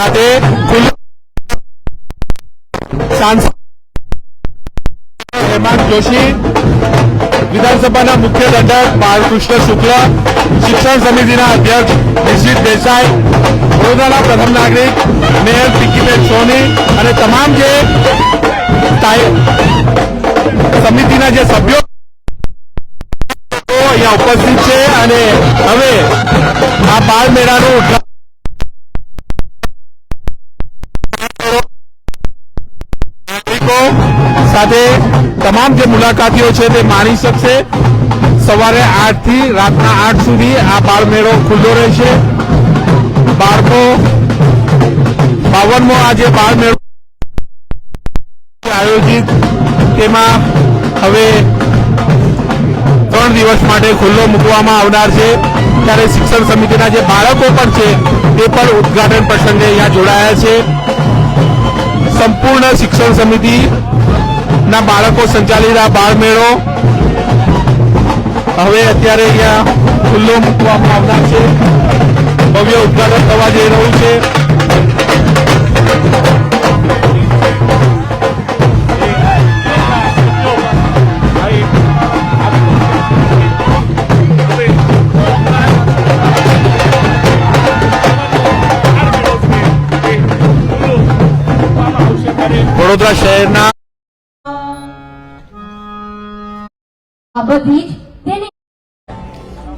खाते सांसद हेमंत जोशी, विधानसभा मुख्य दंडक बालकृष्ण शुक्ल, शिक्षण समिति अध्यक्ष निशित देसाई, वडोदरा प्रथम नागरिक मेयर पिंकीबेन सोनी और तमाम जे समिति जे सभ्यों अहींया उपस्थित है अने हवे आ बाल मेळानुं उद्घाटन સાથે તમામ જે મુલાકાતીઓ છે તે માણી શકશે। સવારે 8 થી રાતના 8 સુધી આ બાળ મેળો ખુલ્લો રહેશે। 52મો આજે બાળ મેળો આયોજિત, તેમાં હવે 3 દિવસ માટે ખુલ્લો મૂકવામાં આવનાર છે। ત્યારે શિક્ષણ સમિતિના જે બાળકો પણ છે તે પણ ઉદ્ઘાટન પ્રસંગે અહીંયા જોડાયા છે। संपूर्ण शिक्षण समिति ना बाळको संचालित आ बाळ मेळो हवे अत्यारे अहींया खुल्लो मूकवामां आवनार छे। भव्य उद्घाटन थवा जई रह्युं छे। वडोदरा शहरना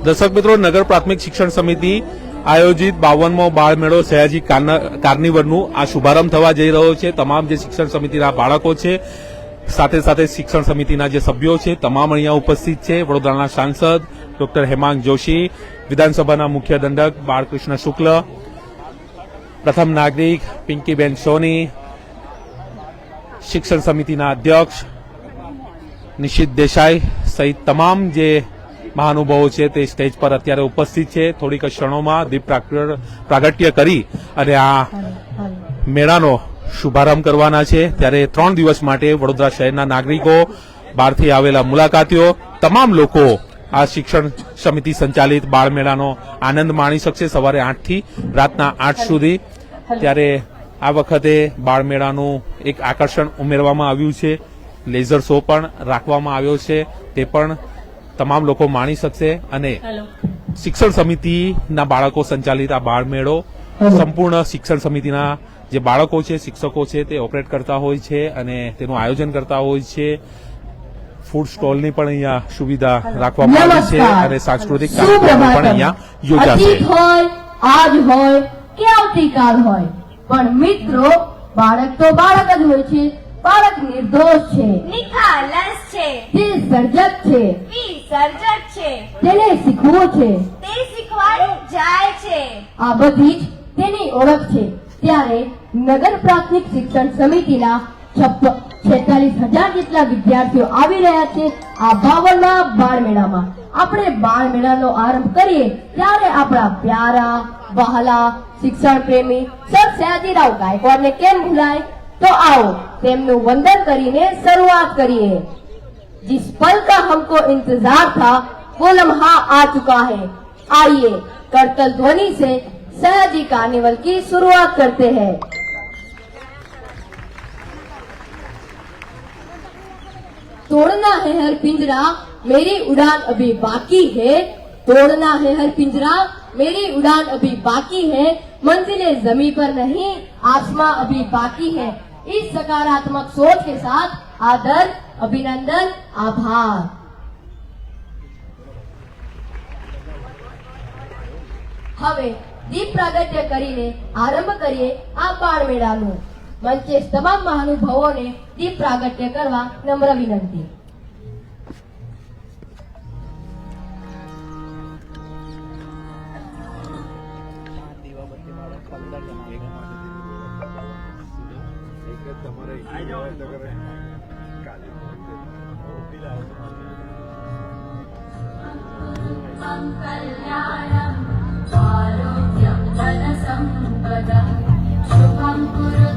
दर्शक मित्रों, नगर प्राथमिक शिक्षण समिति आयोजित 52मो बाळ मेळो सयाजी कार्निवलનું आ शुभारंभ थवा जई રહ્યો છે। તમામ જે શિક્ષણ સમિતિના બાળકો છે સાથે સાથે શિક્ષણ સમિતિના જે સભ્યો છે તમામ અહીંયા ઉપસ્થિત છે। વડોદરાના સાંસદ ડોક્ટર હેમાંગ જોશી, વિધાનસભાના મુખ્ય દંડક બાળકૃષ્ણ શુક્લ, પ્રથમ નાગરિક પિંકીબેન સોની, शिक्षण समिति अध्यक्ष निशित देसाई सहित तमाम जे महानुभावो छे ते स्टेज पर अत्यारे उपस्थित छे। थोड़ीक क्षणोमां दीप प्रागट्य करी अने आ मेळानो शुभारंभ करवाना छे। त्यारे 3 दिवस माटे वडोदरा शहेरना नागरिको, बहारथी आवेला मुलाकातीओ तमाम लोको आ शिक्षण समिति संचालित बाळ मेळानो आनंद माणी शकशे। सवारे 8 થી રાતના 8 સુધી त्यारे आ वखते बाळ मेळाનું एक आकर्षण उमेरवामां આવ્યું છે। लेजर शो पण રાખવામાં આવ્યો છે, તે પણ તમામ લોકો માણી શકશે। અને શિક્ષણ સમિતિના બાળકો સંચાલિત આ બાળ મેળો સંપૂર્ણ શિક્ષણ સમિતિના જે બાળકો છે, શિક્ષકો છે તે ઓપરેટ કરતા હોય છે અને તેનું આયોજન કરતા હોય છે। ફૂડ સ્ટોલની પણ અહીંયા સુવિધા રાખવામાં આવી છે અને સાંસ્કૃતિક કાર્યક્રમો પણ અહીંયા યોજાશે। આજ હોય કે આવતીકાલ હોય, પણ મિત્રો બાળક તો બાળક જ હોય છે। બાળક નિર્દોષ છે, નિખાલસ છે, સર્જક છે, વિસર્જક છે, તેને શીખવું છે, તે શીખવાડી જાય છે। આ બધી જ તેની ઓળખ છે। ત્યારે નગર પ્રાથમિક શિક્ષણ સમિતિના 46,000 જેટલા વિદ્યાર્થીઓ આવી રહ્યા છે આ 52મા બાળ મેળામાં। આપણે બાળ મેળાનો આરંભ કરીએ ત્યારે આપણા પ્યારા વહાલા शिक्षण प्रेमी सर सयाजीराव गायकवाड़ ने केम भूलाय। तो आओ तेमनु वंदन करीने शुरुआत करिए। जिस पल का हमको इंतजार था वो लम्हा आ चुका है। आइए करतल ध्वनि से सयाजी कार्निवल की शुरुआत करते हैं। तोड़ना है हर पिंजरा, मेरी उड़ान अभी बाकी है। तोड़ना है हर पिंजरा, मेरी उड़ान अभी बाकी है। मंजिलें जमीन पर नहीं, आसमां अभी बाकी है। इस सकारात्मक सोच के साथ આદર, અભિનંદન, આભાર. હવે દીપ પ્રાગટ્ય કરીને આરંભ કરીએ આ બાળ મેળાનું. મંચે તમામ મહાનુભાવોને દીપ પ્રાગટ્ય કરવા નમ્ર વિનંતી. कल्याणम् आरोग्यं धनसम्पदः शुभं कुरु